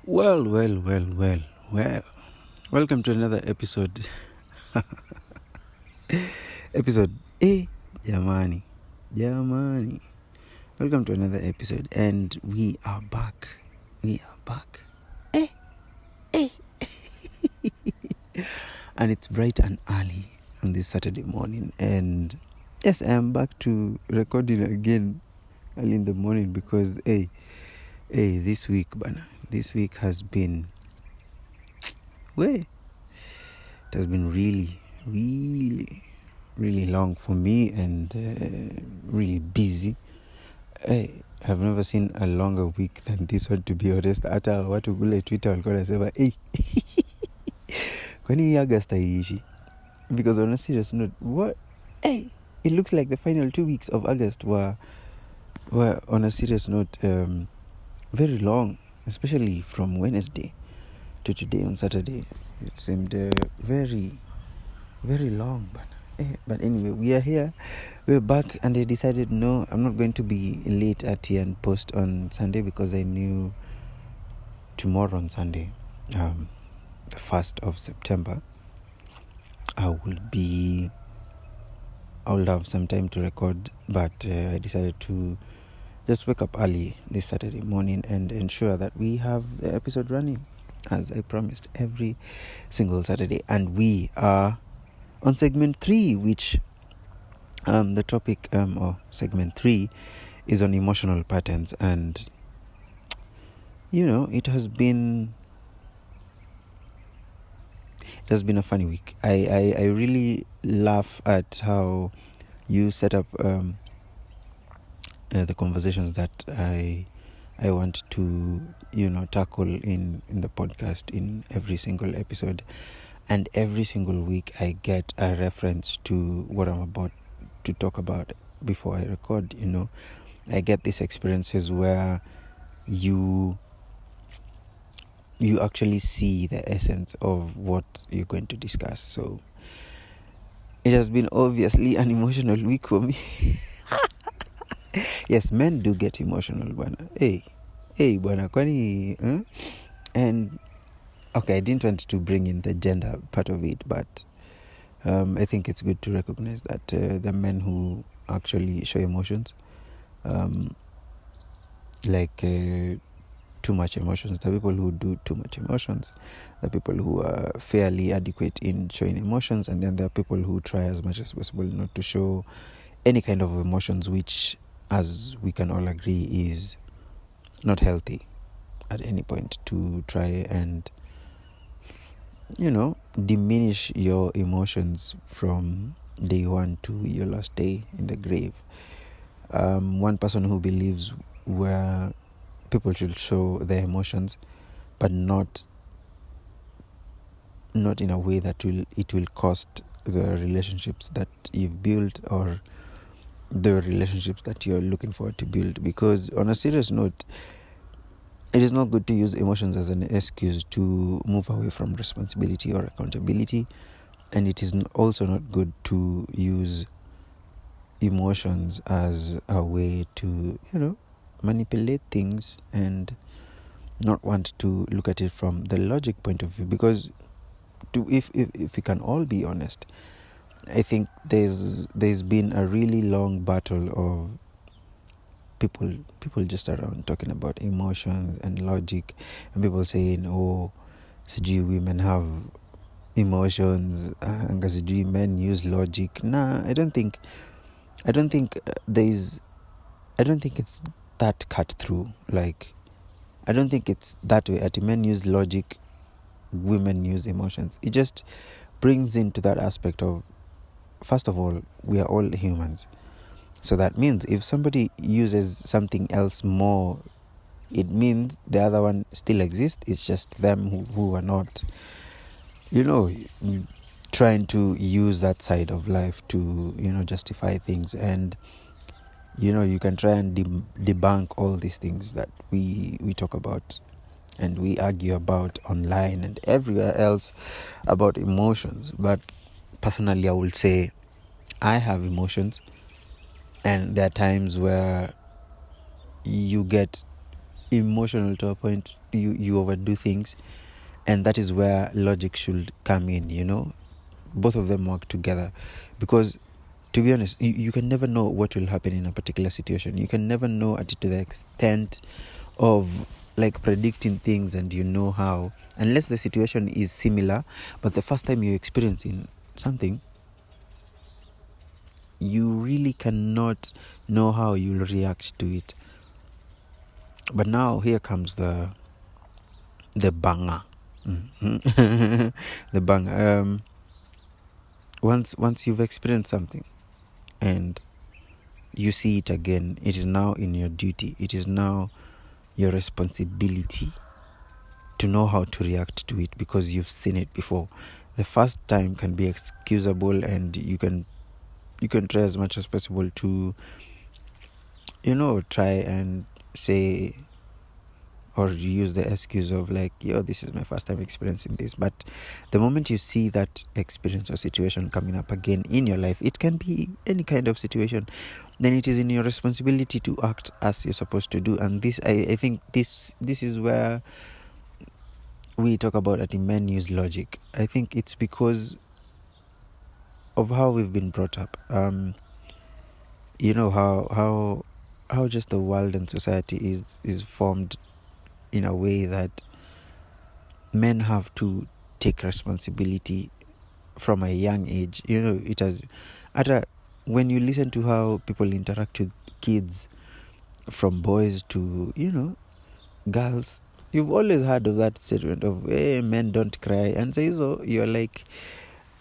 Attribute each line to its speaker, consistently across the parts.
Speaker 1: Well. Welcome to another episode. Episode Jamani. Welcome to another episode, and we are back. Eh. And it's bright and early on this Saturday morning, and yes, I am back to recording again early in the morning because this week has been it has been really long for me and really busy. I've never seen a longer week than this one, to be honest. Hata watu kule Twitter walikuwa nasema kwani hii August haiishi? Because on a serious note, it looks like the final 2 weeks of August were on a serious note very long, especially from Wednesday to today on Saturday. It seemed very long, but anyway, we are here, we're back, and I decided no, I'm not going to be late at here and post on Sunday because I knew tomorrow on Sunday, the 1st of September, I will have some time to record, but I decided to just wake up early this Saturday morning and ensure that we have the episode running as I promised every single Saturday. And we are on segment 3, which the topic or segment 3 is on emotional patterns. And it has been a funny week. I really laugh at how you set up the conversations that I want to tackle in the podcast in every single episode, and every single week I get a reference to what I'm about to talk about before I record. I get these experiences where you actually see the essence of what you're going to discuss. So it has been obviously an emotional week for me. Yes, men do get emotional, bwana. Hey, bwana, kwani and okay, I didn't want to bring in the gender part of it, but I think it's good to recognize that the men who actually show emotions, too much emotions, the people who do too much emotions, the people who are fairly adequate in showing emotions, and then there are people who try as much as possible not to show any kind of emotions, which, as we can all agree, is not healthy at any point, to try and diminish your emotions from day one to your last day in the grave. One person who believes where people should show their emotions, but not in a way that it will cost the relationships that you've built or the relationships that you're looking forward to build. Because on a serious note, it is not good to use emotions as an excuse to move away from responsibility or accountability, and it is also not good to use emotions as a way to manipulate things and not want to look at it from the logic point of view. Because if we can all be honest, I think there's been a really long battle of people just around talking about emotions and logic, and people saying, sijui women have emotions, anga sijui men use logic. I don't think it's that cut through. Like, I don't think it's that way. At men use logic, women use emotions. It just brings into that aspect of, first of all, we are all humans. So that means if somebody uses something else more, it means the other one still exists. It's just them who are not, trying to use that side of life to, justify things. And, you can try and debunk all these things that we talk about and we argue about online and everywhere else about emotions. But personally, I will say I have emotions, and there are times where you get emotional to a point you overdo things, and that is where logic should come in, both of them work together. Because to be honest, you can never know what will happen in a particular situation. You can never know it to the extent of like predicting things, and how, unless the situation is similar, but the first time you're experiencing something, you really cannot know how you'll react to it. But now here comes the banger. The banger. Once you've experienced something and you see it again, it is now in your duty, it is now your responsibility to know how to react to it, because you've seen it before. The first time can be excusable, and you can try as much as possible to try and say or use the excuse of like, this is my first time experiencing this. But the moment you see that experience or situation coming up again in your life, it can be any kind of situation, then it is in your responsibility to act as you're supposed to do. And this, I think this is where we talk about that men use logic. I think it's because of how we've been brought up. How just the world and society is formed in a way that men have to take responsibility from a young age. It has when you listen to how people interact with kids, from boys to girls, you've always heard of that statement of, hey, men don't cry. And so you're like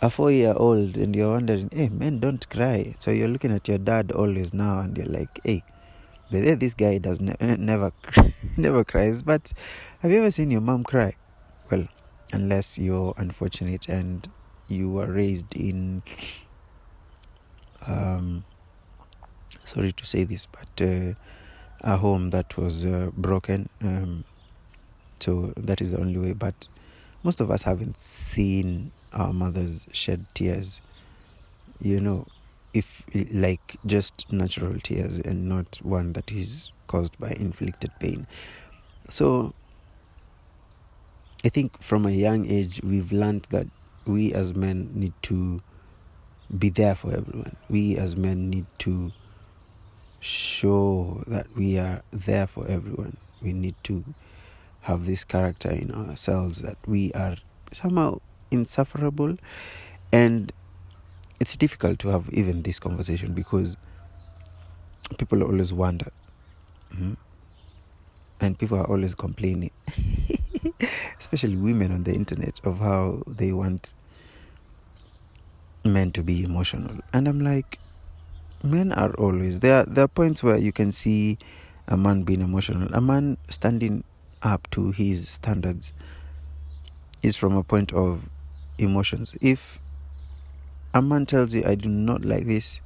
Speaker 1: a 4-year-old and you're wondering, hey, men don't cry. So you're looking at your dad always now and you're like, hey, but this guy does never never cries. But have you ever seen your mom cry? Well, unless you're unfortunate and you were raised in sorry to say this, but a home that was broken, so that is the only way. But most of us haven't seen our mothers shed tears, if like just natural tears and not one that is caused by inflicted pain. So I think from a young age we've learned that we as men need to be there for everyone. We as men need to show that we are there for everyone. We need to have this character in ourselves that we are somehow insufferable. And it's difficult to have even this conversation because people always wonder, and people are always complaining, especially women on the internet, of how they want men to be emotional. And I'm like, men are always there are points where you can see a man being emotional. A man standing up to his standards is from a point of emotions. If a man tells you, I do not like this,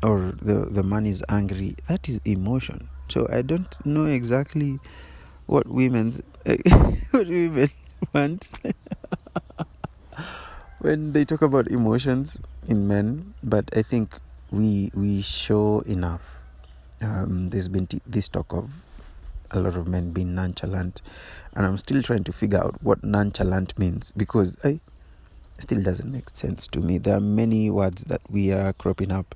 Speaker 1: or the man is angry, that is emotion. So I don't know exactly what women want when they talk about emotions in men. But I think we show enough. There's been this talk of a lot of men being nonchalant, and I'm still trying to figure out what nonchalant means, because it still doesn't make sense to me. There are many words that we are cropping up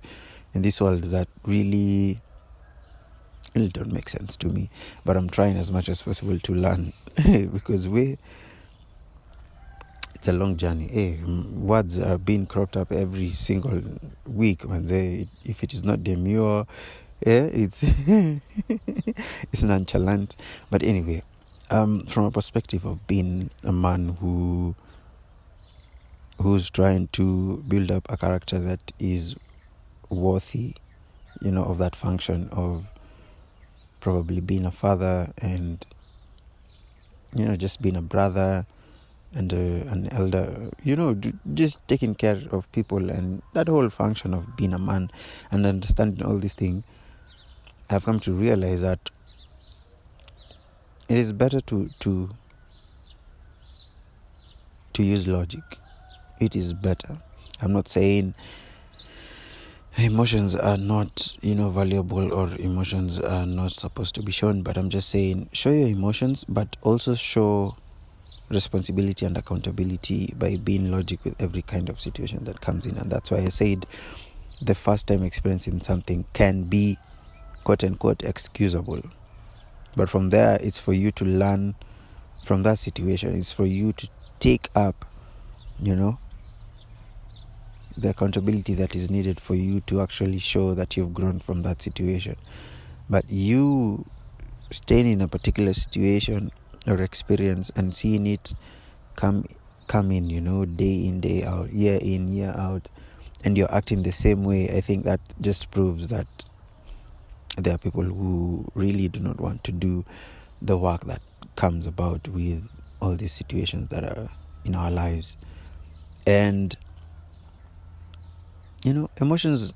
Speaker 1: in this world that really don't make sense to me, but I'm trying as much as possible to learn because it's a long journey. Words are being cropped up every single week. If it is not demure, it's it's nonchalant. But anyway, from a perspective of being a man who's trying to build up a character that is worthy, of that function of probably being a father and just being a brother and an elder, just taking care of people, and that whole function of being a man and understanding all these things, I've come to realize that it is better to use logic. It is better. I'm not saying emotions are not, valuable, or emotions are not supposed to be shown. But I'm just saying, show your emotions, but also show responsibility and accountability by being logic with every kind of situation that comes in. And that's why I said the first time experiencing something can be quote unquote excusable. But from there, it's for you to learn from that situation. It's for you to take up, the accountability that is needed for you to actually show that you've grown from that situation. But you staying in a particular situation or experience and seeing it come in, day in, day out, year in, year out, and you're acting the same way, I think that just proves that there are people who really do not want to do the work that comes about with all these situations that are in our lives. And emotional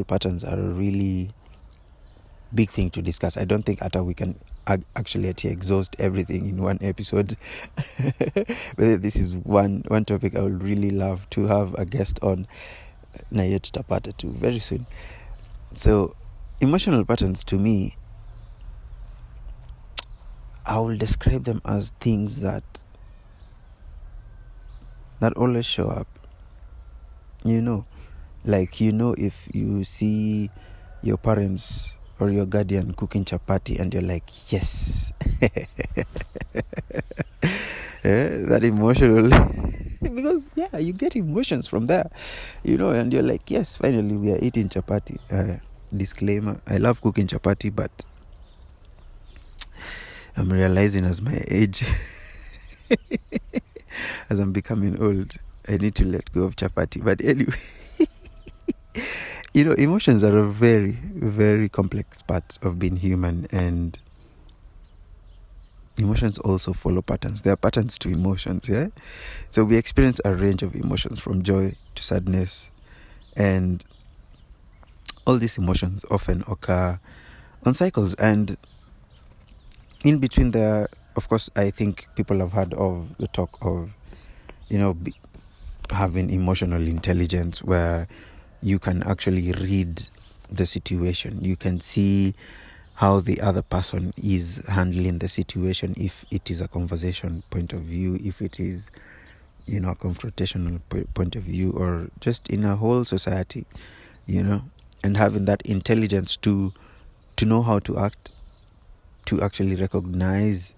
Speaker 1: patterns are a really big thing to discuss. I don't think we can actually exhaust everything in one episode. But this is one topic I would really love to have a guest on, na hiyo tutapata tu very soon. So emotional patterns, to me, I will describe them as things that always show up. Like, if you see your parents or your guardian cooking chapati and you're like, yes. That emotional. Because, you get emotions from there, and you're like, yes, finally we are eating chapati. Disclaimer, I love cooking chapati, but I'm realizing as my age, as I'm becoming old, I need to let go of chapati. But anyway, emotions are a very, very complex part of being human, and emotions also follow patterns. There are patterns to emotions, yeah? So we experience a range of emotions, from joy to sadness, and all these emotions often occur on cycles. And in between there, of course, I think people have heard of the talk of, having emotional intelligence, where you can actually read the situation. You can see how the other person is handling the situation, if it is a conversation point of view, if it is, a confrontational point of view, or just in a whole society, and having that intelligence to know how to act, to actually recognize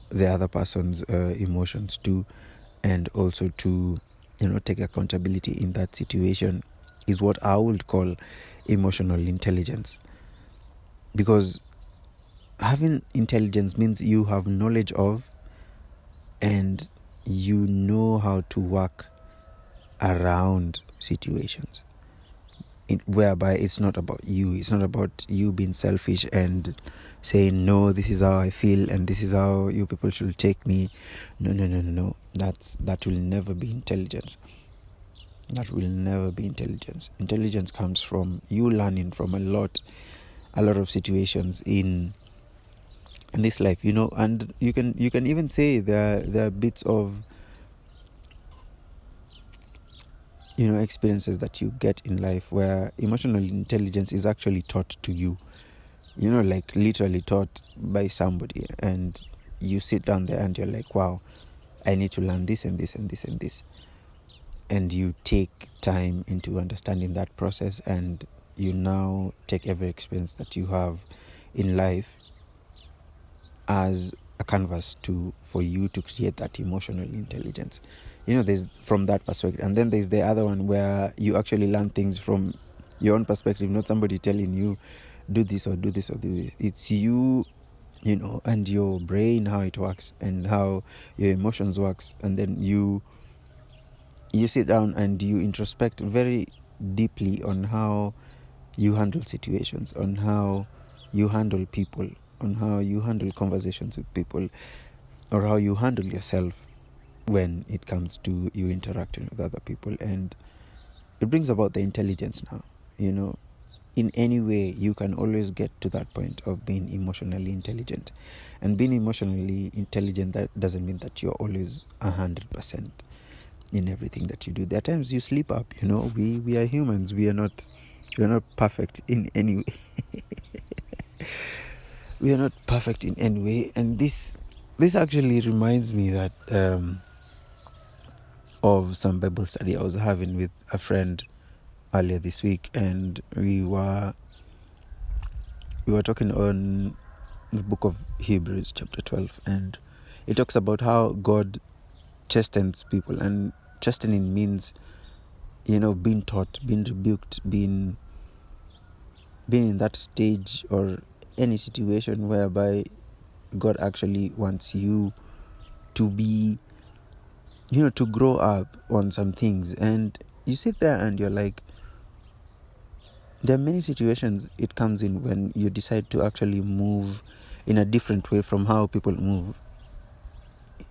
Speaker 1: the other person's emotions too, and also to, take accountability in that situation, is what I would call emotional intelligence. Because having intelligence means you have knowledge of, and you know how to work around situations, whereby it's not about you being selfish and saying, no, this is how I feel and this is how you people should take me. No. That will never be intelligence. Intelligence comes from you learning from a lot of situations in this life, and you can even say there are bits of, experiences that you get in life where emotional intelligence is actually taught to you, like literally taught by somebody, and you sit down there and you're like, wow, I need to learn this and this and this and this, and you take time into understanding that process, and you now take every experience that you have in life as a canvas for you to create that emotional intelligence. There's from that perspective, and then there's the other one where you actually learn things from your own perspective, not somebody telling you do this or do this or do this. It's you, and your brain, how it works and how your emotions works, and then you sit down and you introspect very deeply on how you handle situations, on how you handle people, on how you handle conversations with people, or how you handle yourself when it comes to you interacting with other people. And it brings about the intelligence now. In any way, you can always get to that point of being emotionally intelligent. And being emotionally intelligent, that doesn't mean that you're always 100%. in everything that you do. There are times you slip up. We are humans. We are not perfect in any way. We are not perfect in any way, and this actually reminds me that of some Bible study I was having with a friend earlier this week, and we were talking on the book of Hebrews chapter 12, and it talks about how God chastens people, and chastening means being taught, being rebuked, being in that stage or any situation whereby God actually wants you to be, to grow up on some things. And you sit there and you're like, there are many situations it comes in when you decide to actually move in a different way from how people move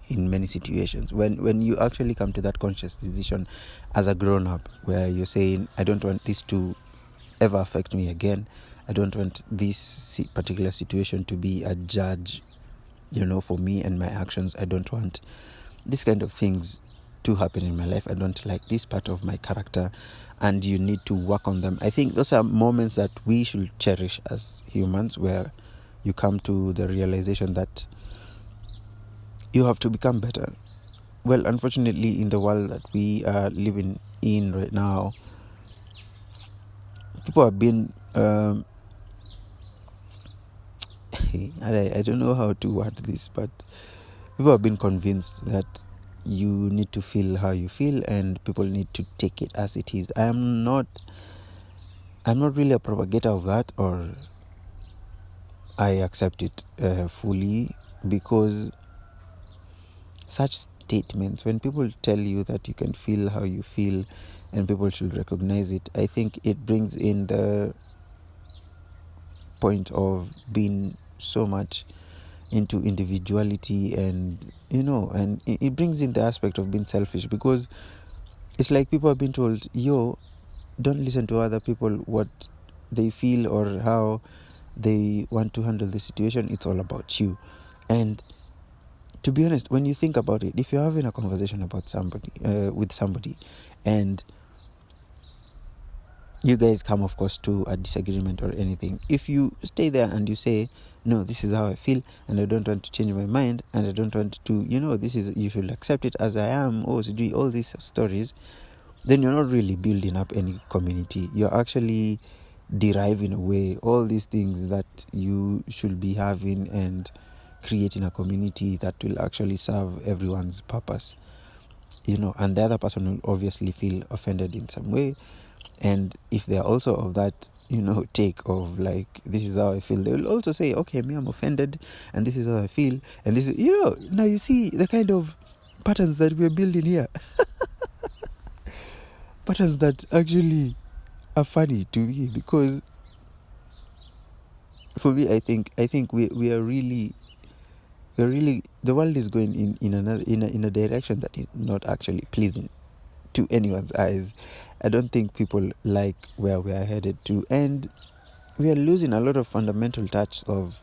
Speaker 1: in many situations. When you actually come to that conscious decision as a grown-up, where you're saying, I don't want this to ever affect me again. I don't want this particular situation to be a judge, for me and my actions. I don't want this kind of things to happen in my life. I don't like this part of my character, and you need to work on them. I think those are moments that we should cherish as humans, where you come to the realization that you have to become better. Well, unfortunately, in the world that we are living in right now, people have been I don't know how to word this, but people have been convinced that you need to feel how you feel, and people need to take it as it is. I'm not really a propagator of that, or I accept it fully, because such statements, when people tell you that you can feel how you feel and people should recognize it, I think it brings in the point of being so much into individuality, and and it brings in the aspect of being selfish, because it's like people have been told, don't listen to other people, what they feel or how they want to handle the situation. It's all about you. And to be honest, when you think about it, if you're having a conversation about somebody with somebody, and you guys come, of course, to a disagreement or anything, if you stay there and you say, no, this is how I feel, and I don't want to change my mind, and I don't want to, this is, you should accept it as I am, or so do all these stories, then you're not really building up any community. You're actually deriving away all these things that you should be having, and creating a community that will actually serve everyone's purpose, and the other person will obviously feel offended in some way. And if they're also of that, take of like, this is how I feel, they will also say, okay, me, I'm offended, and this is how I feel, and this is, now you see the kind of patterns that we're building here. Patterns that actually are funny to me, because for me, I think we are really, the world is going in a direction that is not actually pleasing to anyone's eyes. I don't think people like where we are headed to, and we are losing a lot of fundamental touch of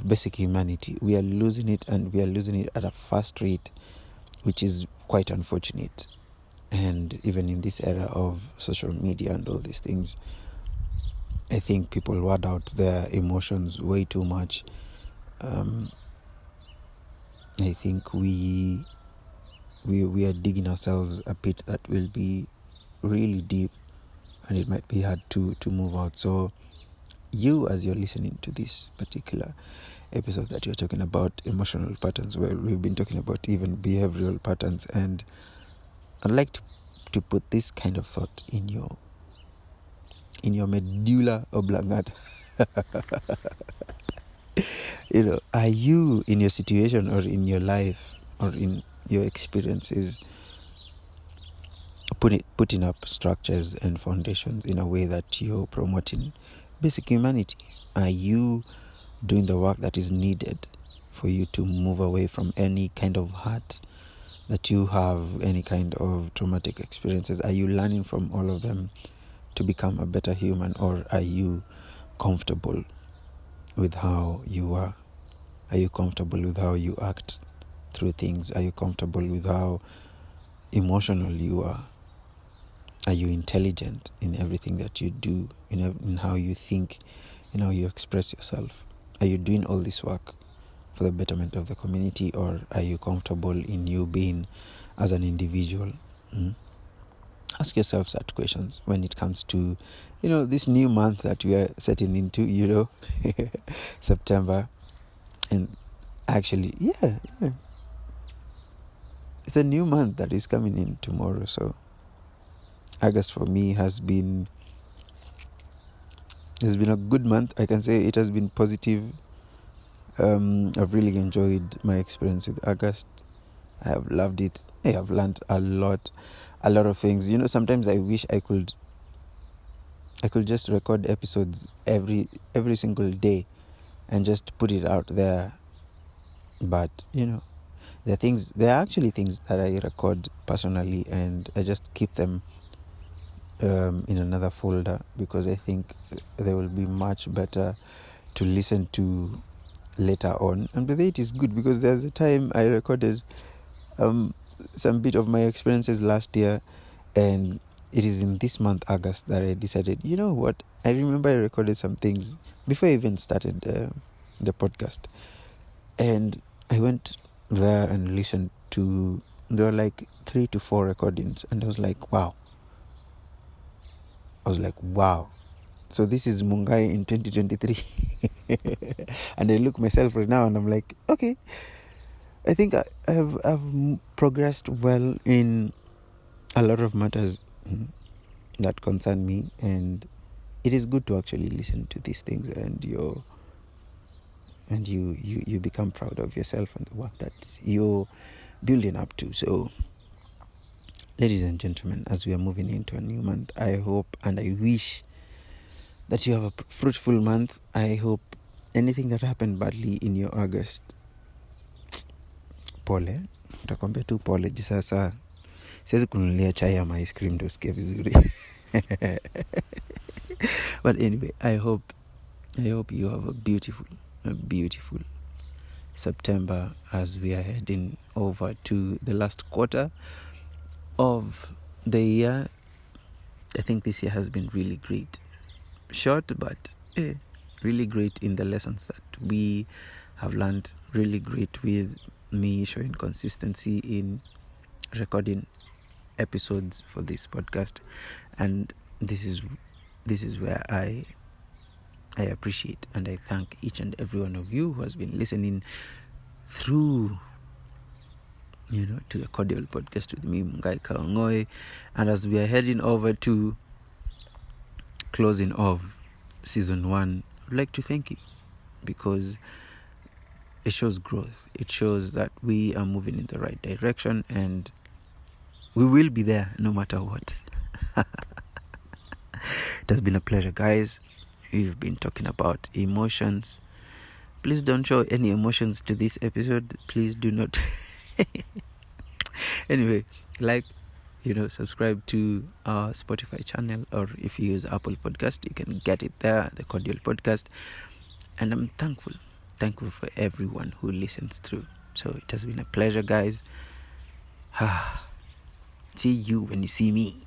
Speaker 1: basic humanity. We are losing it, and we are losing it at a fast rate, which is quite unfortunate. And even in this era of social media and all these things, I think people word out their emotions way too much. I think we are digging ourselves a pit that will be really deep, and it might be hard to move out. So you, as you're listening to this particular episode that you're talking about emotional patterns, where we've been talking about even behavioral patterns, and I'd like to put this kind of thought in your medulla oblongata. Are you, in your situation or in your life or in your experiences, putting up structures and foundations in a way that you're promoting basic humanity? Are you doing the work that is needed for you to move away from any kind of hurt that you have, any kind of traumatic experiences? Are you learning from all of them to become a better human, or are you comfortable with how you are? Are you comfortable with how you act through things? Are you comfortable with how emotional you are. Are you intelligent in everything that you do, in how you think, in how you express yourself? Are you doing all this work for the betterment of the community, or are you comfortable in you being as an individual? Ask yourself such questions when it comes to, this new month that we are setting into, September. And actually, yeah, it's a new month that is coming in tomorrow. So August for me has been a good month. I can say it has been positive. I've really enjoyed my experience with August. I have loved it. I have learned a lot of things. Sometimes I wish I could just record episodes every single day and just put it out there. But there are actually things that I record personally, and I just keep them in another folder, because I think they will be much better to listen to later on. And by the way, it is good, because there's a time I recorded some bit of my experiences last year, and it is in this month, August, that I decided, you know what, I remember I recorded some things before I even started the podcast, and I went there and listened to, there were like 3 to 4 recordings, and I was like, wow. So this is Mungai in 2023. And I look myself right now and I'm like, okay, I think I've progressed well in a lot of matters that concern me, and it is good to actually listen to these things, and you become proud of yourself and the work that you're building up to. So, ladies and gentlemen, as we are moving into a new month, I hope and I wish that you have a fruitful month. I hope anything that happened badly in your August, pole, utakwambia tu pole. Sasa siwezi kununulia chai ama ice cream ndio usikie vizuri. But anyway, I hope you have a beautiful September as we are heading over to the last quarter of the year. I think this year has been really great. Short, but really great in the lessons that we have learned. Really great with me showing consistency in recording episodes for this podcast, and this is where I appreciate and I thank each and every one of you who has been listening through, to the Cordial Podcast with me, Mungai Kang'ong'oi. And as we are heading over to closing of season 1, I'd like to thank you, because it shows growth. It shows that we are moving in the right direction, and we will be there no matter what. It has been a pleasure, guys. We've been talking about emotions. Please don't show any emotions to this episode. Please do not. Anyway, subscribe to our Spotify channel, or if you use Apple Podcast, you can get it there, the Cordial Podcast. And I'm thankful for everyone who listens through. So it has been a pleasure, guys. See you when you see me.